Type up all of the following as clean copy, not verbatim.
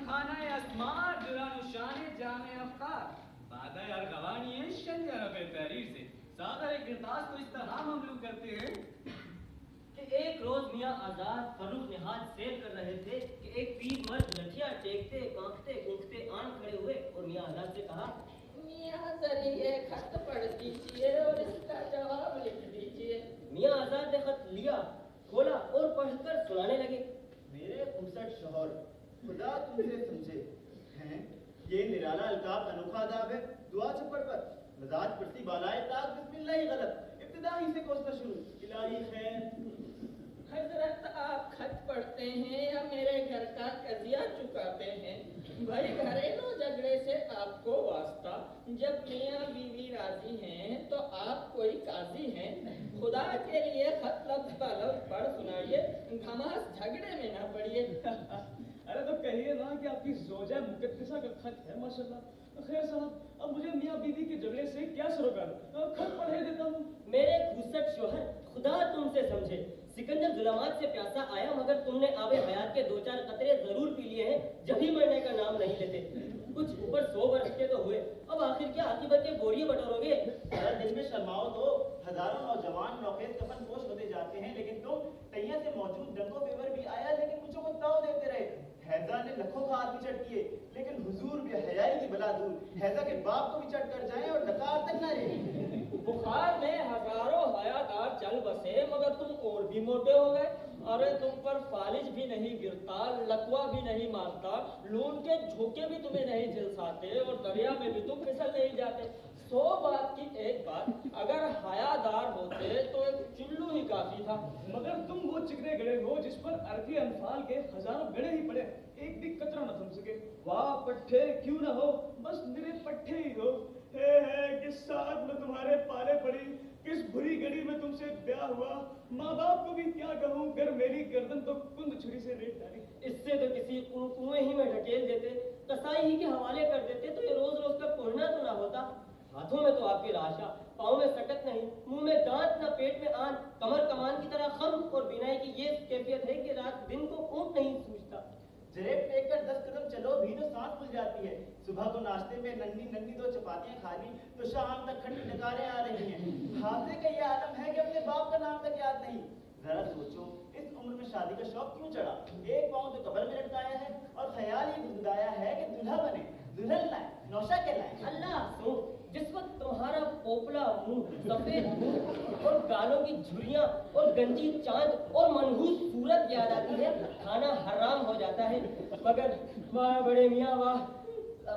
خانہ اسمار دوران شان جامع افکار بادہ ارغوانی شنج عرب تحریر سے ساغر کرتاس کو اس طرح مملوک کرتے ہیں کہ ایک روز میاں آزاد فروخ نہاد سیر کر رہے تھے کہ ایک پیر مرد لٹھیاں ٹیکتے کانپتے کونپتے آن کھڑے ہوئے اور میاں آزاد سے کہا میاں ذریعے خط پڑھ دیجیے اور اس کا جواب لکھ دیجیے۔ میاں آزاد نے خط لیا، کھولا اور پڑھ کر سنانے لگے۔ میرے خوبصورت شوہر، خدا تم سے سمجھے ہیں یہ نرالا القاب انوکھا اداب ہے۔ دعا چھپڑ پر مزاج پرسی بالائے تاج بسم اللہ ہی غلط، ابتدا ہی سے کوسنا شروع الہی خیر۔ حضرت آپ خط پڑھتے ہیں یا میرے گھر کا قضیہ چکاتے ہیں؟ بھائی گھریلو جھگڑے سے آپ کو واسطہ، جب میاں بیوی راضی ہیں تو آپ کوئی قاضی ہیں؟ خدا کے لیے خط لفظ بہ لفظ پڑھ سنائیے، گھماس جھگڑے میں نہ پڑیے۔ ارے تو کہیے نا کہ آپ کی زوجہ مقدسہ کا خط ہے ماشاءاللہ۔ خیر صاحب، اب مجھے میاں بیوی کے جھگڑے سے کیا سروکار، خط پڑھے دیتا ہوں۔ میرے خوبصورت شوہر، خدا تم سے سمجھے، سکندر ظلمات سے پیاسا آیا مگر تم نے آب حیات کے دو چار قطرے ضرور پی لیے ہیں، جبھی مرنے کا نام نہیں لیتے۔ کچھ اوپر 100 برس کے تو ہوئے، اب آخر کیا عاقبت کے بوریے بٹورو گے؟ ہر دن میں شرماؤ تو ہزاروں نوجوان نوخیز کفن پوش ہوتے جاتے ہیں، لیکن تم تیہ سے موجود ڈنگو فیور بھی آیا لیکن مجھے کو تاؤ دیتے رہے۔ حیضہ نے لکھوں کا ہاتھ بھی چٹ کیے لیکن حضور بے حیائی کی بلا دور، حیضہ کے باپ کو بھی چٹ کر جائیں اور ڈکار تک نہ رہے۔ بخار میں ہزاروں حیادار چل بسے مگر تم اور بھی موٹے ہو گئے۔ ارے تم پر فالج بھی نہیں گرتا، لکوا بھی نہیں مارتا، لون کے جھوکے بھی تمہیں نہیں جھلساتے اور دریا میں بھی تم پھسل نہیں جاتے۔ 100 بات کی ایک بات، اگر حیادار ہوتے تو ایک چلو ہی کافی تھا۔ مگر تم وہ چکنے گڑے ہو جس پر عرقی انفال کے ہزاروں گڑے ہی پڑے، ایک بھی قطرہ نہ تھم سکے۔ واہ پٹھے کیوں نہ ہو، بس میرے پٹھے ہی ہو۔ ہے کس ساتھ میں تمہارے پالے پڑی، کس بری گھڑی میں تم سے بیاہ ہوا، ماں باپ کو بھی کیا کہوں، گر میری گردن تو کند چھری سے ریٹ ڈالی۔ اس سے تو کسی کنویں ہی میں ڈھکیل دیتے، قصائی ہی کے حوالے کر دیتے تو یہ روز روز کا کوڑنا تو نہ ہوتا۔ ہاتھوں میں تو آپ کی لاشا، پاؤں میں سکت نہیں، منہ میں دانت نہ پیٹ میں آن، کمر کمان کی طرح خم اور بینائی کی یہ کیفیت ہے کہ رات دن کو اونٹ نہیں سوچتا۔ جریب پھینک کر 10 قدم چلو بھی تو سانس کھل جاتی ہے۔ صبح کو ناشتے میں ننھی ننھی 2 چپاتیاں کھا لی تو شام تک کھنڈی ڈکاریں آ رہی ہیں۔ حاضر کا یہ عالم ہے کہ اپنے باپ کا نام تک یاد نہیں۔ ذرا سوچو اس عمر میں شادی کا شوق کیوں چڑھا؟ ایک پاؤں تو قبر میں لٹکایا ہے اور خیال یہ گنگنایا ہے کہ دلہا بنے، دلہن لائیں، نوشا کہلائیں۔ اللہ سو، جس وقت تمہارا پوپلا منہ، سفید منہ اور گالوں کی جھریاں اور گنجی چاند اور منحوس صورت یاد آتی ہے، کھانا حرام ہو جاتا ہے۔ مگر واہ بڑے میاں واہ،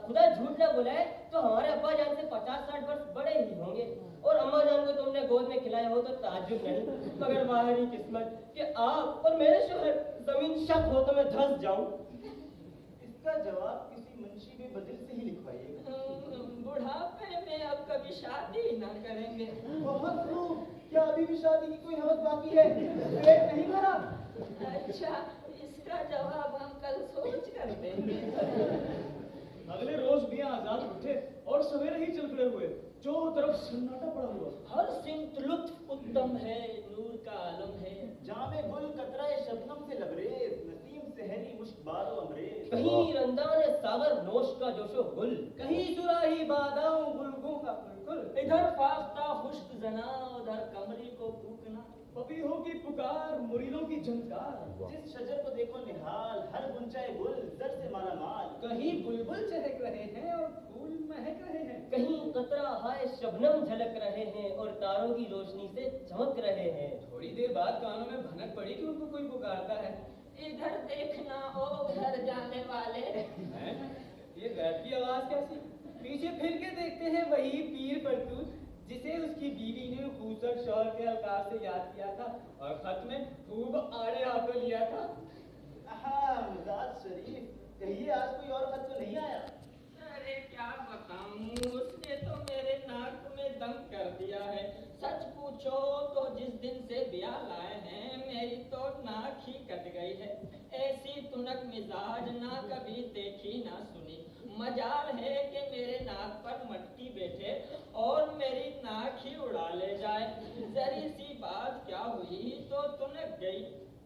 خدا جھوٹ نہ بلائے تو ہمارے ابا جان سے 50-60 برس بڑے ہی ہوں گے، اور اماں جان کو تم نے گود میں کھلایا ہو تو تعجب نہیں، مگر باہری قسمت کہ آپ اور میرے شوہر زمین شک ہو تو میں دھس جاؤں۔ اس کا جواب کسی منشی میں بدل سے ہی لکھوائیے گا۔ بڑھاپے میں اب کبھی شادی نہ کریں گے۔ بہت خوب، کیا ابھی بھی شادی کی کوئی حوث باقی ہے؟ پیٹ نہیں بھرا؟ اچھا، اس کا جواب ہم کل سوچ کر دیں گے۔ اگلے روز میاں آزاد اٹھے اور سویرے ہی چل کھڑے ہوئے، چاروں طرف سناٹا پڑا ہوا۔ ہر سمت لطف اتم ہے، نور کا عالم ہے۔ جام گل قطرہ شبنم سے لبریز، نسیم سحری مشک بار و امریز۔ کہیں رندان ساغر نوش کا جوش و گل، کہیں سراہی باداؤں گلگوں کا بالکل، ادھر فاختہ خشک زنا، ادھر کمری کو پھونکنا، پپیہوں کی پکار، مریدوں کی جھنکار۔ جس شجر کو دیکھو نہال، ہر گنچائے گل زر سے مالا مال۔ کہیں بلبل چہک رہے ہیں اور پھول مہک رہے ہیں، کہیں قطرہ ہائے شبنم جھلک رہے ہیں اور تاروں کی روشنی سے چمک رہے ہیں۔ تھوڑی دیر بعد کانوں میں بھنک پڑی کہ ان کو کوئی پکارتا ہے۔ ادھر دیکھنا او ادھر جانے والے۔ یہ غیب کی آواز کیسی؟ پیچھے پھر کے دیکھتے ہیں وہی پیر پرتوت جسے اس کی بیوی نے خوبصورت شوہر کے القاب سے یاد کیا تھا اور خط میں خوب آڑے ہاتھوں لیا تھا۔ مزاج شریف، کہیے آج کوئی اور خط تو نہیں آیا؟ ارے کیا بتاؤں، اس نے تو میرے ناک میں دم کر دیا ہے۔ سچ پوچھو تو جس دن سے بیاہ لائے ہیں میری تو ناک ہی کٹ گئی ہے۔ ایسی تنک مزاج نہ کبھی دیکھی نہ سنی۔ مجال ہے کہ میرے ناک پر مٹکی بیٹھے اور میری ناک ہی اڑا لے جائے۔ ذری سی بات کیا ہوئی تو تنک گئی۔